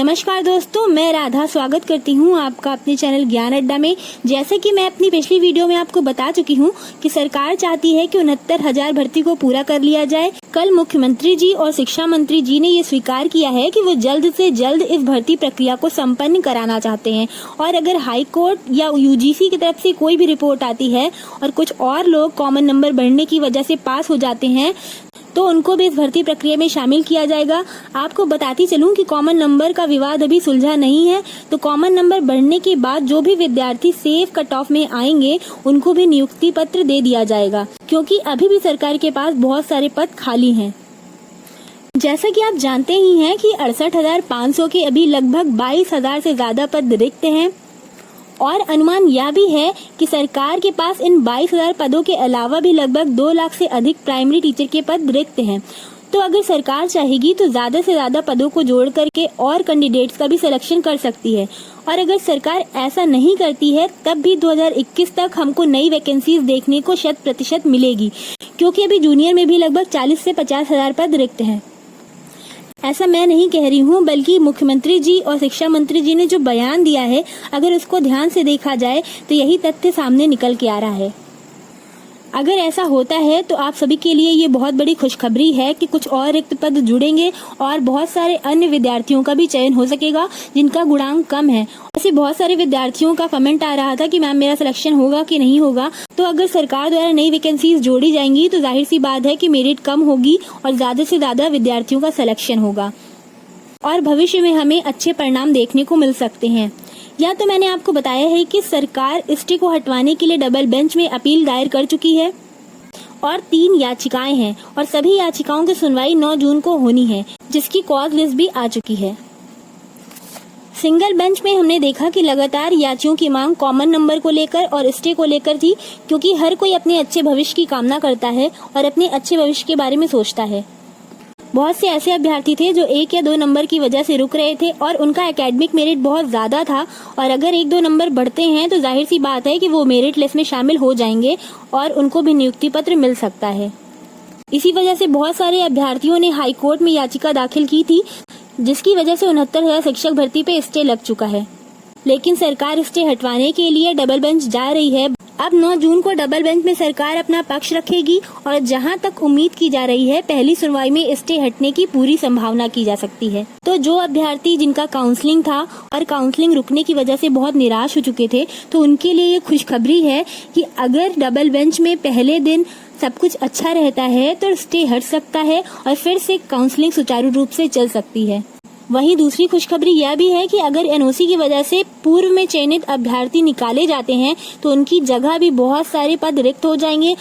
नमस्कार दोस्तों, मैं राधा स्वागत करती हूँ आपका अपने चैनल ज्ञान अड्डा में। जैसे कि मैं अपनी पिछली वीडियो में आपको बता चुकी हूँ कि सरकार चाहती है कि 69,000 भर्ती को पूरा कर लिया जाए। कल मुख्यमंत्री जी और शिक्षा मंत्री जी ने ये स्वीकार किया है कि वो जल्द से जल्द इस भर्ती प्रक्रिया को संपन्न कराना चाहते हैं। और अगर हाई कोर्ट या यूजीसी की तरफ से कोई भी रिपोर्ट आती है और कुछ और लोग कॉमन नंबर बढ़ने की वजह से पास हो जाते हैं तो उनको भी इस भर्ती प्रक्रिया में शामिल किया जाएगा। आपको बताती चलूं कि कॉमन नंबर का विवाद अभी सुलझा नहीं है, तो कॉमन नंबर बढ़ने के बाद जो भी विद्यार्थी सेफ कट ऑफ में आएंगे उनको भी नियुक्ति पत्र दे दिया जाएगा, क्योंकि अभी भी सरकार के पास बहुत सारे पद खाली हैं। जैसा कि आप जानते ही हैं कि 68,500 के अभी लगभग 22,000 से ज्यादा पद रिक्त हैं और अनुमान यह भी है कि सरकार के पास इन 22,000 पदों के अलावा भी लगभग 2 लाख से अधिक प्राइमरी टीचर के पद रिक्त हैं। तो अगर सरकार चाहेगी तो ज्यादा से ज्यादा पदों को जोड़ करके और कैंडिडेट्स का भी सिलेक्शन कर सकती है। और अगर सरकार ऐसा नहीं करती है तब भी 2021 तक हमको नई वैकेंसीज देखने को 100% मिलेगी, क्योंकि अभी जूनियर में भी लगभग 40 से 50,000 पद रिक्त हैं। ऐसा मैं नहीं कह रही हूँ, बल्कि मुख्यमंत्री जी और शिक्षा मंत्री जी ने जो बयान दिया है, अगर उसको ध्यान से देखा जाए तो यही तथ्य सामने निकल के आ रहा है। अगर ऐसा होता है तो आप सभी के लिए ये बहुत बड़ी खुशखबरी है कि कुछ और रिक्त पद जुड़ेंगे और बहुत सारे अन्य विद्यार्थियों का भी चयन हो सकेगा जिनका गुणांक कम है। ऐसे बहुत सारे विद्यार्थियों का कमेंट आ रहा था कि मैम मेरा सिलेक्शन होगा कि नहीं होगा। तो अगर सरकार द्वारा नई वैकेंसीज जोड़ी जाएंगी तो जाहिर सी बात है कि मेरिट कम होगी और ज्यादा से ज्यादा विद्यार्थियों का सिलेक्शन होगा और भविष्य में हमें अच्छे परिणाम देखने को मिल सकते हैं। या तो मैंने आपको बताया है कि सरकार स्टे को हटवाने के लिए डबल बेंच में अपील दायर कर चुकी है और 3 याचिकाएं हैं और सभी याचिकाओं की सुनवाई 9 जून को होनी है, जिसकी कॉज लिस्ट भी आ चुकी है। सिंगल बेंच में हमने देखा कि लगातार याचियों की मांग कॉमन नंबर को लेकर और स्टे को लेकर थी, क्योंकि हर कोई अपने अच्छे भविष्य की कामना करता है और अपने अच्छे भविष्य के बारे में सोचता है। बहुत से ऐसे अभ्यर्थी थे जो 1 या 2 नंबर की वजह से रुक रहे थे और उनका एकेडमिक मेरिट बहुत ज्यादा था, और अगर 1-2 नंबर बढ़ते हैं तो जाहिर सी बात है कि वो मेरिट लिस्ट में शामिल हो जाएंगे और उनको भी नियुक्ति पत्र मिल सकता है। इसी वजह से बहुत सारे अभ्यर्थियों ने हाई कोर्ट में याचिका दाखिल की थी, जिसकी वजह से 69,000 शिक्षक भर्ती पे स्टे लग चुका है। लेकिन सरकार स्टे हटवाने के लिए डबल बेंच जा रही है। अब 9 जून को डबल बेंच में सरकार अपना पक्ष रखेगी और जहां तक उम्मीद की जा रही है पहली सुनवाई में स्टे हटने की पूरी संभावना की जा सकती है। तो जो अभ्यर्थी जिनका काउंसलिंग था और काउंसलिंग रुकने की वजह से बहुत निराश हो चुके थे, तो उनके लिए ये खुशखबरी है कि अगर डबल बेंच में पहले दिन सब कुछ अच्छा रहता है तो स्टे हट सकता है और फिर से काउंसलिंग सुचारू रूप से चल सकती है। वहीं दूसरी खुशखबरी यह भी है कि अगर एनओसी की वजह से पूर्व में चयनित अभ्यर्थी निकाले जाते हैं तो उनकी जगह भी बहुत सारे पद रिक्त हो जाएंगे।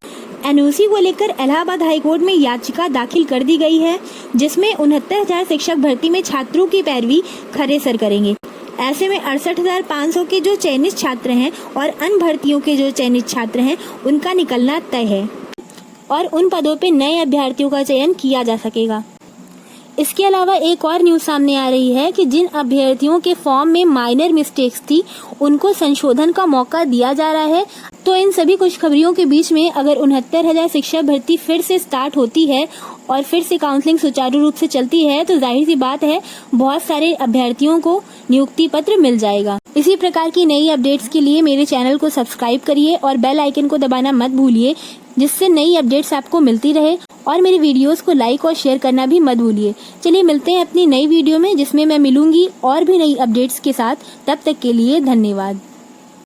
एनओसी को लेकर इलाहाबाद हाईकोर्ट में याचिका दाखिल कर दी गई है, जिसमें 69,000 शिक्षक भर्ती में छात्रों की पैरवी खरे सर करेंगे। ऐसे में 68,500 के जो चयनित छात्र हैं और अन्य भर्तियों के जो चयनित छात्र हैं उनका निकलना तय है और उन पदों पे नए अभ्यर्थियों का चयन किया जा सकेगा। इसके अलावा एक और न्यूज सामने आ रही है कि जिन अभ्यर्थियों के फॉर्म में माइनर मिस्टेक्स थी उनको संशोधन का मौका दिया जा रहा है। तो इन सभी खुशखबरियों के बीच में अगर 69,000 शिक्षक भर्ती फिर से स्टार्ट होती है और फिर से काउंसलिंग सुचारू रूप से चलती है तो जाहिर सी बात है बहुत सारे अभ्यर्थियों को नियुक्ति पत्र मिल जाएगा। इसी प्रकार की नई अपडेट्स के लिए मेरे चैनल को सब्सक्राइब करिए और बेल आइकन को दबाना मत भूलिए, जिससे नई अपडेट्स आपको मिलती रहे, और मेरी वीडियोस को लाइक और शेयर करना भी मत भूलिए। चलिए मिलते हैं अपनी नई वीडियो में, जिसमें मैं मिलूंगी और भी नई अपडेट्स के साथ। तब तक के लिए धन्यवाद।